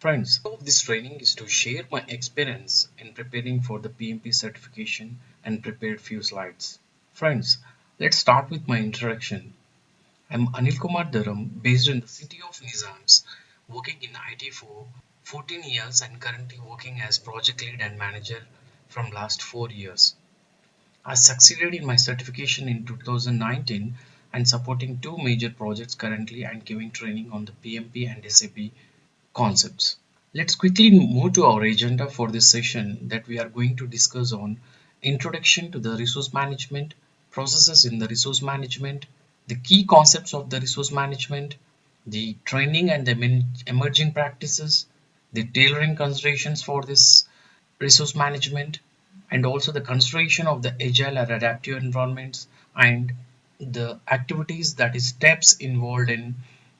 Friends, the goal of this training is to share my experience in preparing for the PMP certification and prepared few slides. Friends, let's start with my introduction. I'm Anil Kumar Dharam, based in the city of Nizams, working in IT for 14 years and currently working as project lead and manager from last 4 years. I succeeded in my certification in 2019 and supporting two major projects currently and giving training on the PMP and SAP concepts. Let's quickly move to our agenda for this session that we are going to discuss on introduction to the resource management, processes in the resource management, the key concepts of the resource management, the training and the emerging practices, the tailoring considerations for this resource management, and also the consideration of the agile or adaptive environments and the activities that is steps involved in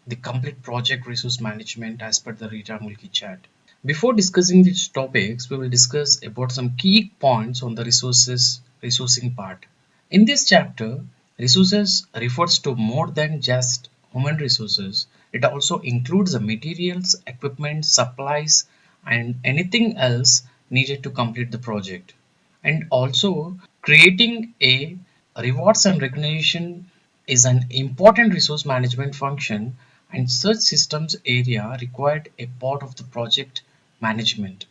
the complete project resource management as per the Rita Mulchay Chart. Before discussing these topics, we will discuss about some key points on the resourcing part. In this chapter, resources refers to more than just human resources. It also includes the materials, equipment, supplies, and anything else needed to complete the project. And also, creating a rewards and recognition is an important resource management function, and such systems area required a part of the project management.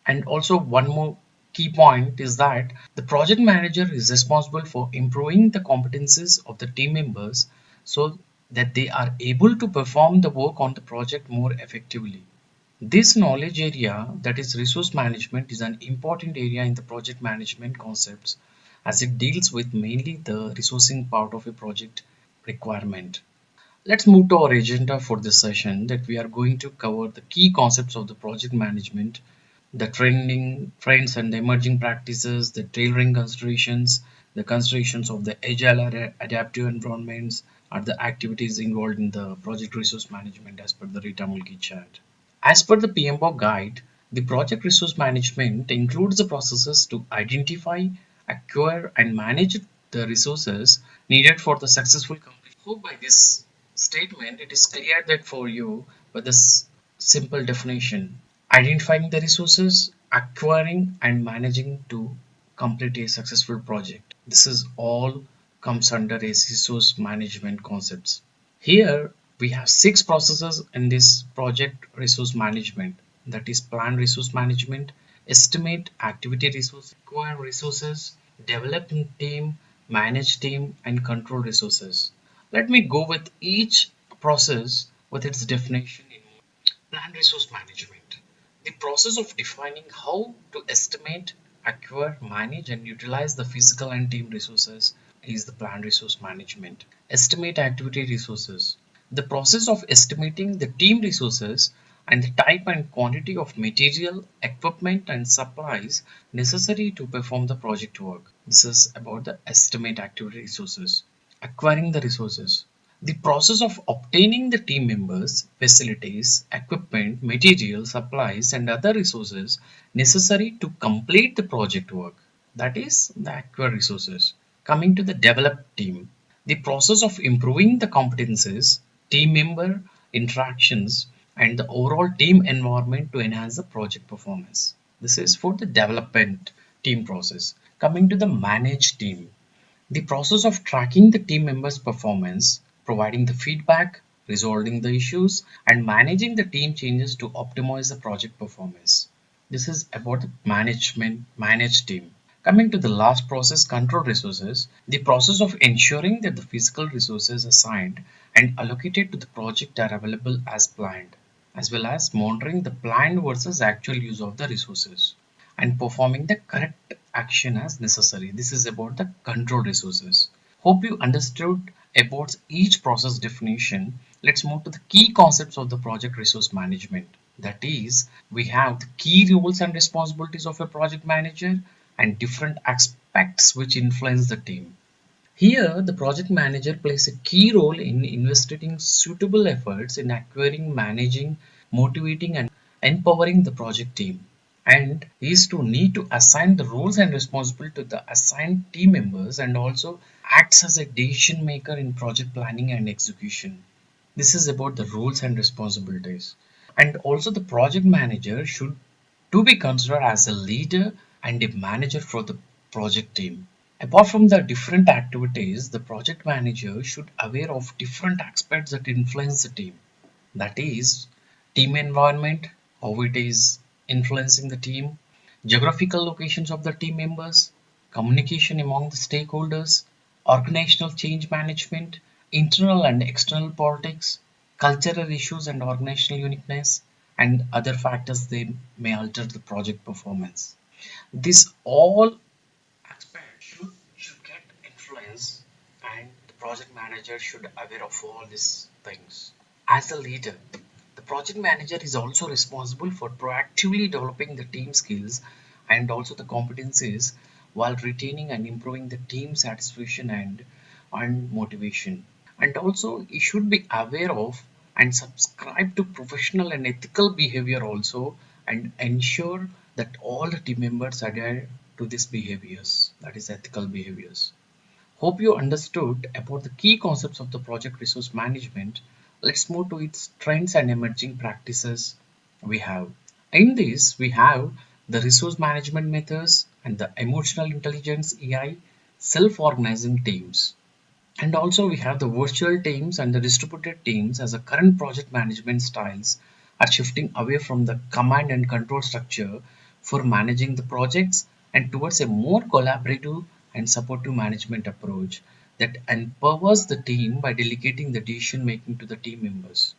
And also one more key point is that the project manager is responsible for improving the competencies of the team members so that they are able to perform the work on the project more effectively. This knowledge area, that is resource management, is an important area in the project management concepts as it deals with mainly the resourcing part of a project requirement. Let's move to our agenda for this session that we are going to cover the key concepts of the project management, the training, trends and the emerging practices, the tailoring considerations, the considerations of the agile or adaptive environments are the activities involved in the project resource management as per the Rita Mulchay Chart. As per the PMBOK guide, the project resource management includes the processes to identify, acquire and manage the resources needed for the successful completion. Hope by this statement it is clear that for you with this simple definition, identifying the resources, acquiring and managing to complete a successful project. This is all comes under a resource management concepts. Here we have six processes in this project resource management, that is plan resource management, estimate activity resource, acquire resources, develop team, manage team and control resources. Let me go with each process with its definition in plan resource management. The process of defining how to estimate, acquire, manage and utilize the physical and team resources is the plan resource management. Estimate activity resources. The process of estimating the team resources and the type and quantity of material, equipment and supplies necessary to perform the project work. This is about the estimate activity resources. Acquiring the resources. The process of obtaining the team members, facilities, equipment, material, supplies and other resources necessary to complete the project work. That is the acquire resources. Coming to the developed team. The process of improving the competences, team member interactions and the overall team environment to enhance the project performance. This is for the development team process. Coming to the managed team. The process of tracking the team members' performance, providing the feedback, resolving the issues, and managing the team changes to optimize the project performance. This is about the managed team. Coming to the last process, control resources, the process of ensuring that the physical resources assigned and allocated to the project are available as planned, as well as monitoring the planned versus actual use of the resources and performing the correct action as necessary. This is about the control resources. Hope you understood about each process definition. Let's move to the key concepts of the project resource management. That is, we have the key roles and responsibilities of a project manager and different aspects which influence the team. Here, the project manager plays a key role in investigating suitable efforts in acquiring, managing, motivating, and empowering the project team. And he is to need to assign the roles and responsibility to the assigned team members and also acts as a decision maker in project planning and execution. This is about the roles and responsibilities. And also the project manager should to be considered as a leader and a manager for the project team. Apart from the different activities, the project manager should aware of different aspects that influence the team. That is team environment, how it is influencing the team, geographical locations of the team members, communication among the stakeholders, organizational change management, internal and external politics, cultural issues and organizational uniqueness, and other factors they may alter the project performance. This all aspect should get influence, and the project manager should aware of all these things. As a leader, the project manager is also responsible for proactively developing the team skills and also the competencies while retaining and improving the team satisfaction and motivation. And also, he should be aware of and subscribe to professional and ethical behavior also, and ensure that all the team members adhere to these behaviors, that is ethical behaviors. Hope you understood about the key concepts of the project resource management. Let's move to its trends and emerging practices we have. In this, we have the resource management methods and the emotional intelligence AI, self-organizing teams. And also we have the virtual teams and the distributed teams, as the current project management styles are shifting away from the command and control structure for managing the projects and towards a more collaborative and supportive management approach that empowers the team by delegating the decision making to the team members.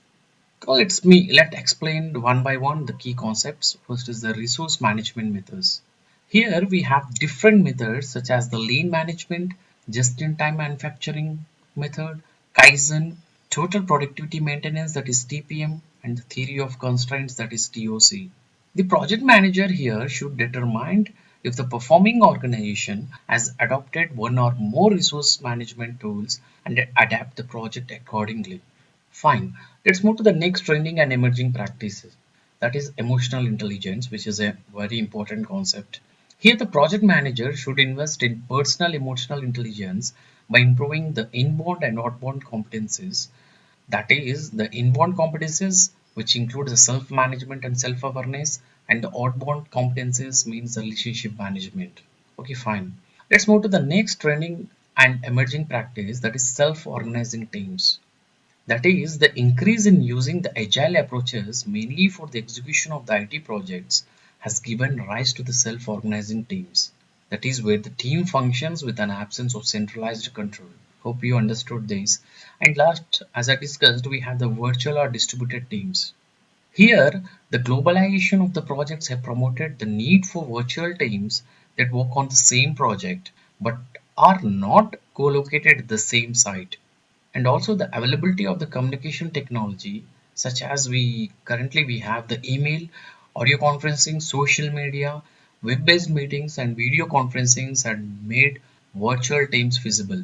Let's explain one by one the key concepts. First is the resource management methods. Here we have different methods such as the lean management, just-in-time manufacturing method, Kaizen, total productivity maintenance, that is TPM, and the theory of constraints, that is TOC. The project manager here should determine if the performing organization has adopted one or more resource management tools and adapt the project accordingly. Fine. Let's move to the next trending and emerging practices. That is emotional intelligence, which is a very important concept. Here, the project manager should invest in personal emotional intelligence by improving the inbound and outbound competencies. That is, the inbound competencies, which include the self-management and self-awareness, and the outbound competencies means the relationship management. Okay, fine. Let's move to the next trending and emerging practice, that is self-organizing teams. That is, the increase in using the agile approaches mainly for the execution of the IT projects has given rise to the self-organizing teams. That is where the team functions with an absence of centralized control. Hope you understood this. And last, as I discussed, we have the virtual or distributed teams. Here, the globalization of the projects have promoted the need for virtual teams that work on the same project but are not co-located at the same site. And also the availability of the communication technology, such as we have the email, audio conferencing, social media, web-based meetings, and video conferencings had made virtual teams feasible.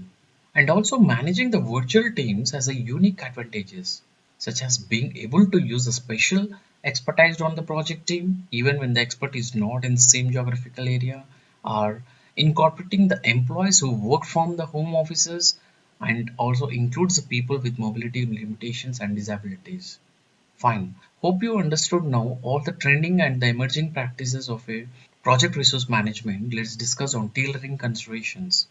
And also managing the virtual teams has a unique advantages, such as being able to use a special expertise on the project team even when the expert is not in the same geographical area, or incorporating the employees who work from the home offices, and also includes the people with mobility limitations and disabilities. Fine. Hope you understood now all the trending and the emerging practices of a project resource management. Let's discuss on tailoring considerations.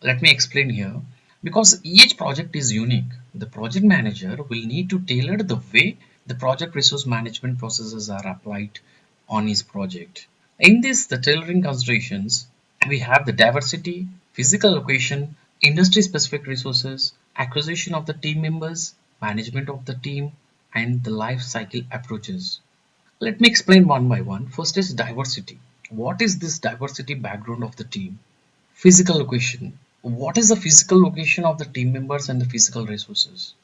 Let me explain here. Because each project is unique, the project manager will need to tailor the way the project resource management processes are applied on his project. In this, the tailoring considerations, we have the diversity, physical location, industry specific resources, acquisition of the team members, management of the team, and the life cycle approaches. Let me explain one by one. First is diversity. What is this diversity background of the team? Physical location. What is the physical location of the team members and the physical resources?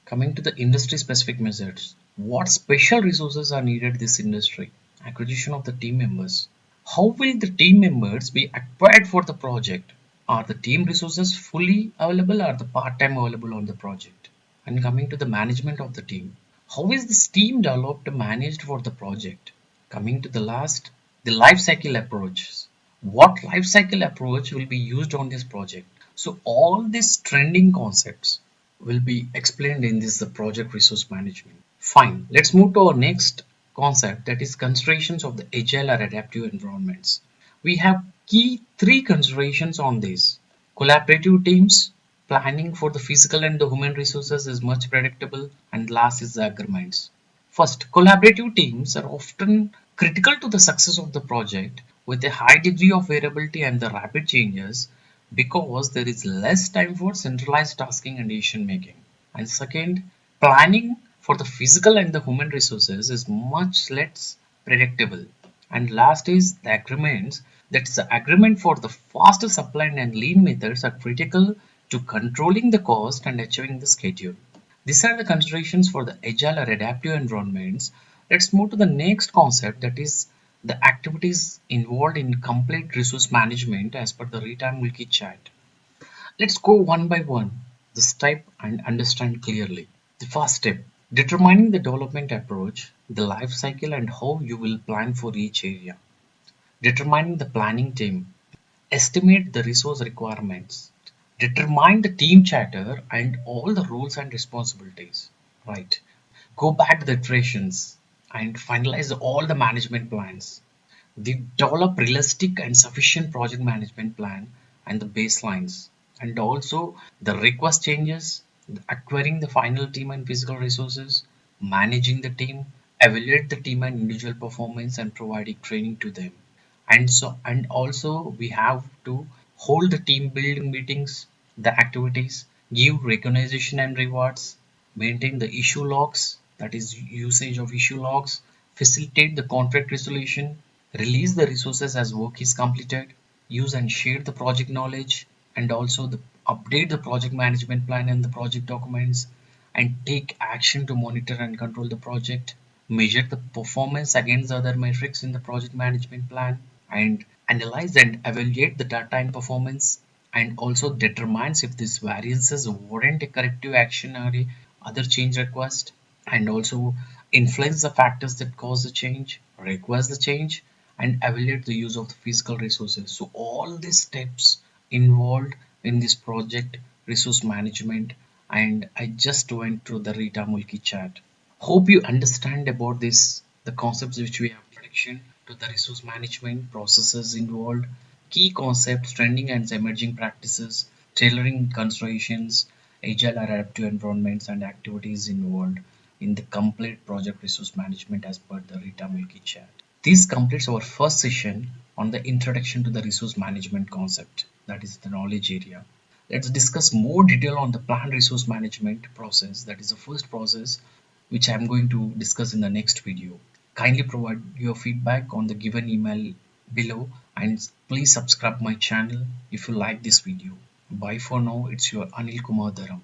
Coming to the industry specific measures. What special resources are needed in this industry? Acquisition of the team members. How will the team members be acquired for the project? Are the team resources fully available or the part-time available on the project? And coming to the management of the team. How is this team developed and managed for the project? Coming to the last, the life cycle approach. What life cycle approach will be used on this project? So all these trending concepts will be explained in this the project resource management. Fine, let's move to our next concept, that is considerations of the agile or adaptive environments. We have key three considerations on this. Collaborative teams, planning for the physical and the human resources is much predictable, and last is the agreements. First, collaborative teams are often critical to the success of the project with a high degree of variability and the rapid changes because there is less time for centralized tasking and decision making. And second, planning for the physical and the human resources is much less predictable. And last is the agreements. That's the agreement for the faster supply and lean methods are critical to controlling the cost and achieving the schedule. These are the considerations for the agile or adaptive environments. Let's move to the next concept, that is the activities involved in complete resource management as per the Rita Mulchay Chart. Let's go one by one, the step and understand clearly. The first step, determining the development approach, the life cycle and how you will plan for each area. Determining the planning team, estimate the resource requirements, determine the team charter and all the roles and responsibilities. Right. Go back to the iterations and finalize all the management plans. They develop realistic and sufficient project management plan and the baselines, and also the request changes, acquiring the final team and physical resources, managing the team, evaluate the team and individual performance and providing training to them. And also we have to hold the team building meetings, the activities, give recognition and rewards, maintain the issue logs, that is usage of issue logs, facilitate the contract resolution, release the resources as work is completed, use and share the project knowledge, and also update the project management plan and the project documents, and take action to monitor and control the project, measure the performance against the other metrics in the project management plan, and analyze and evaluate the data and performance, and also determines if these variances warrant a corrective action or a other change request, and also influence the factors that cause the change, request the change, and evaluate the use of the physical resources. So all these steps involved in this project resource management, and I just went through the Rita Mulchay chart. Hope you understand about this, the concepts which we have prediction to the resource management processes involved, key concepts, trending and emerging practices, tailoring considerations, agile or adaptive environments and activities involved in the complete project resource management as per the Rita Mulchay chart. This completes our first session on the introduction to the resource management concept, that is the knowledge area. Let's discuss more detail on the planned resource management process, that is the first process which I am going to discuss in the next video. Kindly provide your feedback on the given email below, and please subscribe my channel if you like this video. Bye for now, it's your Anil Kumar Dharam.